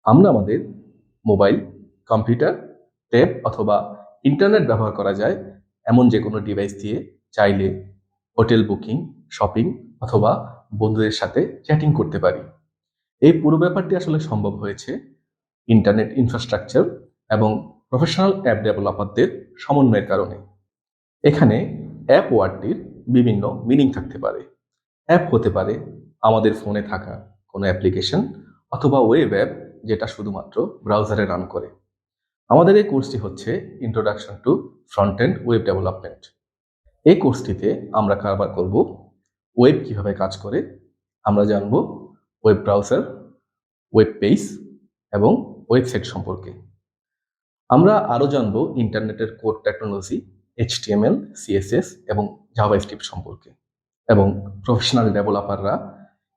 আমরা আমাদের mobile, computer, tab অথবা ইন্টারনেট ব্যবহার করা যায় এমন যে কোনো ডিভাইস দিয়ে চাইলে হোটেল বুকিং, শপিং অথবা বন্ধুদের সাথে চ্যাটিং করতে পারি। এই পুরো ব্যাপারটি আসলে সম্ভব হয়েছে ইন্টারনেট ইনফ্রাস্ট্রাকচার এবং প্রফেশনাল অ্যাপ ডেভেলপারদের সমন্বয়ের কারণে। এখানে অ্যাপ ওয়ার্ডটির বিভিন্ন মিনিং থাকতে পারে। অ্যাপ হতে পারে আমাদের ফোনে থাকা কোনো অ্যাপ্লিকেশন অথবা ওয়েব অ্যাপ যেটা শুধুমাত্র ব্রাউজারে রান করে। আমাদের এই কোর্সটি হচ্ছে introduction to front end web development. এই কোর্সটিতে আমরা কাভার করব ওয়েব কিভাবে কাজ করে, আমরা জানব ওয়েব ব্রাউজার, ওয়েব পেজ এবং ওয়েবসাইট সম্পর্কে। আমরা আরও জানব ইন্টারনেটের কোড টেকনোলজি, HTML, CSS এবং জাভাস্ক্রিপ্ট সম্পর্কে এবং প্রফেশনাল ডেভেলপাররা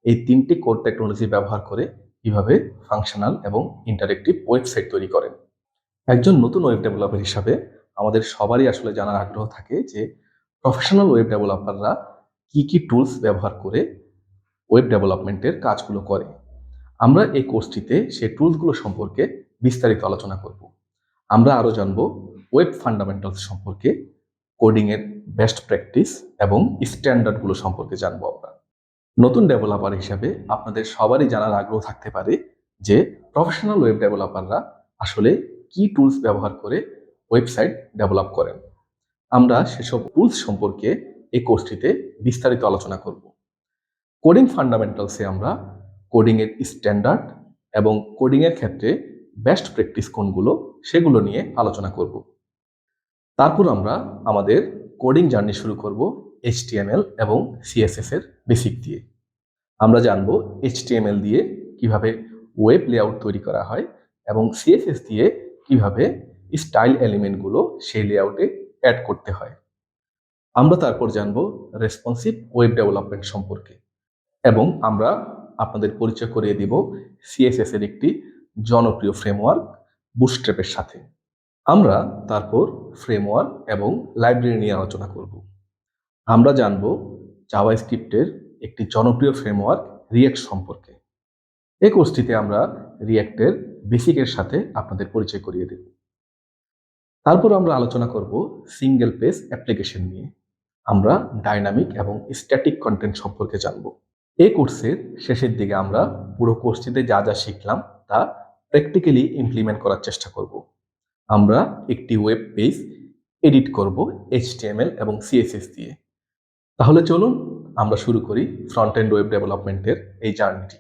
এই তিনটি কোড টেকনোলজি ব্যবহার করে কিভাবে ফাংশনাল এবং ইন্টারেক্টিভ ওয়েবসাইট তৈরি করেন। একজন নতুন ওয়েব ডেভেলপার হিসাবে আমাদের সবারই আসলে জানার আগ্রহ থাকে যে প্রফেশনাল ওয়েব ডেভেলপাররা কি কি টুলস ব্যবহার করে ওয়েব ডেভেলপমেন্টের কাজগুলো করে। আমরা এই কোর্সটিতে সেই টুলসগুলো সম্পর্কে বিস্তারিত আলোচনা করব। আমরা আরও জানব ওয়েব ফান্ডামেন্টালস সম্পর্কে, কোডিংয়ের বেস্ট প্র্যাকটিস এবং স্ট্যান্ডার্ডগুলো সম্পর্কে জানবো আমরা। নতুন ডেভেলপার হিসাবে আপনাদের সবারই জানার আগ্রহ থাকতে পারে যে প্রফেশনাল ওয়েব ডেভেলপাররা আসলে কি টুলস ব্যবহার করে ওয়েবসাইট ডেভেলপ করেন। আমরা সেসব টুলস সম্পর্কে এই কোর্সটিতে বিস্তারিত আলোচনা করব। কোডিং ফান্ডামেন্টালসে আমরা কোডিংয়ের স্ট্যান্ডার্ড এবং কোডিংয়ের ক্ষেত্রে বেস্ট প্র্যাকটিস কোনগুলো সেগুলো নিয়ে আলোচনা করব। তারপর আমরা আমাদের কোডিং জার্নি শুরু করব HTML এবং CSS এর বেসিক দিয়ে। আমরা জানব HTML দিয়ে কিভাবে ওয়েব লেআউট তৈরি করা হয় এবং CSS দিয়ে কিভাবে স্টাইল এলিমেন্টগুলো সেই লেআউটে অ্যাড করতে হয়। আমরা তারপর জানব রেসপন্সিভ ওয়েব ডেভেলপমেন্ট সম্পর্কে এবং আমরা আপনাদের পরিচয় করিয়ে দিব CSS এর একটি জনপ্রিয় ফ্রেমওয়ার্ক বুটস্ট্র্যাপের সাথে। আমরা তারপর ফ্রেমওয়ার্ক এবং লাইব্রেরি নিয়ে আলোচনা করব। আমরা জানব জাভাস্ক্রিপ্টের একটি জনপ্রিয় ফ্রেমওয়ার্ক রিঅ্যাক্ট সম্পর্কে। এই কোর্সটিতে আমরা রিঅ্যাক্টের বেসিকের সাথে আপনাদের পরিচয় করিয়ে দেব। তারপর আমরা আলোচনা করব সিঙ্গেল পেজ অ্যাপ্লিকেশন নিয়ে। আমরা ডাইনামিক এবং স্ট্যাটিক কন্টেন্ট সম্পর্কে জানব। এই কোর্সের শেষের দিকে আমরা পুরো কোর্সটিতে যা যা শিখলাম তা প্র্যাকটিক্যালি ইমপ্লিমেন্ট করার চেষ্টা করব। আমরা একটি ওয়েব পেজ এডিট করব HTML এবং CSS দিয়ে। তাহলে চলুন আমরা শুরু করি ফ্রন্ট এন্ড ওয়েব ডেভেলপমেন্টের এই জার্নিটি।